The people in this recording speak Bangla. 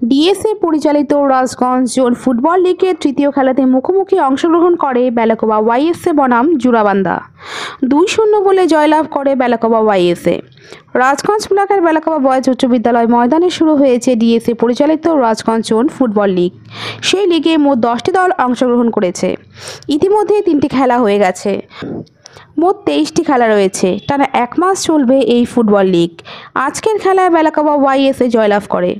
ডিএসএ পরিচালিত রাজগঞ্জ জোন ফুটবল লিগের তৃতীয় খেলাতে মুখোমুখি অংশগ্রহণ করে বেলাকোবা ওয়াইএসএ বনাম জোড়াবান্ধা। 2-0 বলে জয়লাভ করে বেলাকোবা ওয়াইএসএ। রাজগঞ্জ ব্লকের বেলাকোবা বয়েজ উচ্চ বিদ্যালয় ময়দানে শুরু হয়েছে ডিএসএ পরিচালিত রাজগঞ্জ জোন ফুটবল লিগ। সেই লিগে মোট 10টি দল অংশগ্রহণ করেছে। ইতিমধ্যে 3টি খেলা হয়ে গেছে। মোট 23টি খেলা রয়েছে। টানা 1 মাস চলবে এই ফুটবল লিগ। আজকের খেলায় বেলাকোবা ওয়াইএসএ জয়লাভ করে।